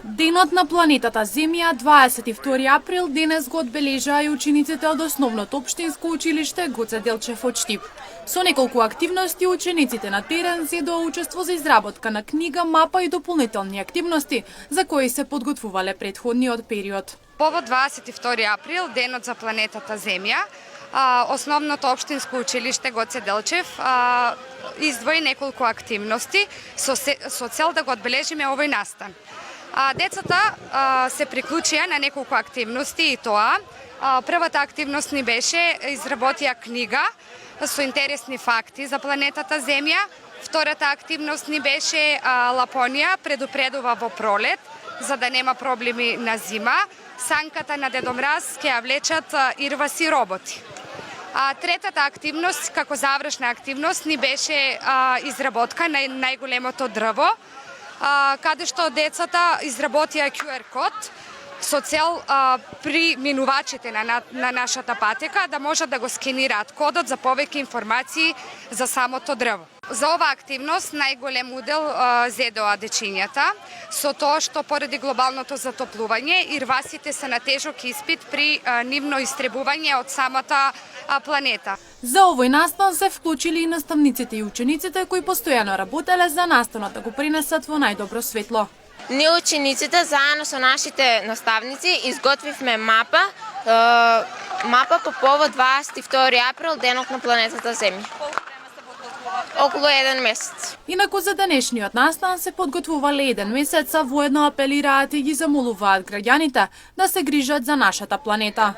Денот на планетата Земја, 22 април, денес го одбележаа и учениците од основното општинско училиште Гоце Делчев од Штип. Со неколку активности учениците на терен зедоа учество за изработка на книга, мапа и дополнителни активности за кои се подготвувале претходниот период. Повод 22 април, денот за планетата Земја, основното општинско училиште Гоце Делчев издвои неколку активности со цел да го одбележиме овој настан. Децата се приклучија на неколку активности и тоа. Првата активност ни беше изработија книга со интересни факти за планетата Земја. Втората активност ни беше Лапонија предупредува во пролет за да нема проблеми на зима. Санката на Дедо Мраз ќе ја влечат ирваси роботи. Третата активност, како завршна активност, ни беше изработка на најголемото дрво, каде што децата изработија QR код со цел при минувачите на нашата патека да можат да го скенираат кодот за повеќе информации за самото дрво. За оваа активност најголем удел зедоа дечињата, со тоа што поради глобалното затоплување ирвасите се на тежок испит при нивно истребување од самата планета. За овој настан се вклучили и наставниците и учениците кои постојано работеле за настанот да го принесат во најдобро светло. Ние учениците заедно со нашите наставници изготвивме мапа по повод 22 април, денот на планетата Земја. Околу 1 месец. Инаку за денешниот настан се подготвувале 1 месец, а воедно апелираат и ги замолуваат граѓаните да се грижат за нашата планета.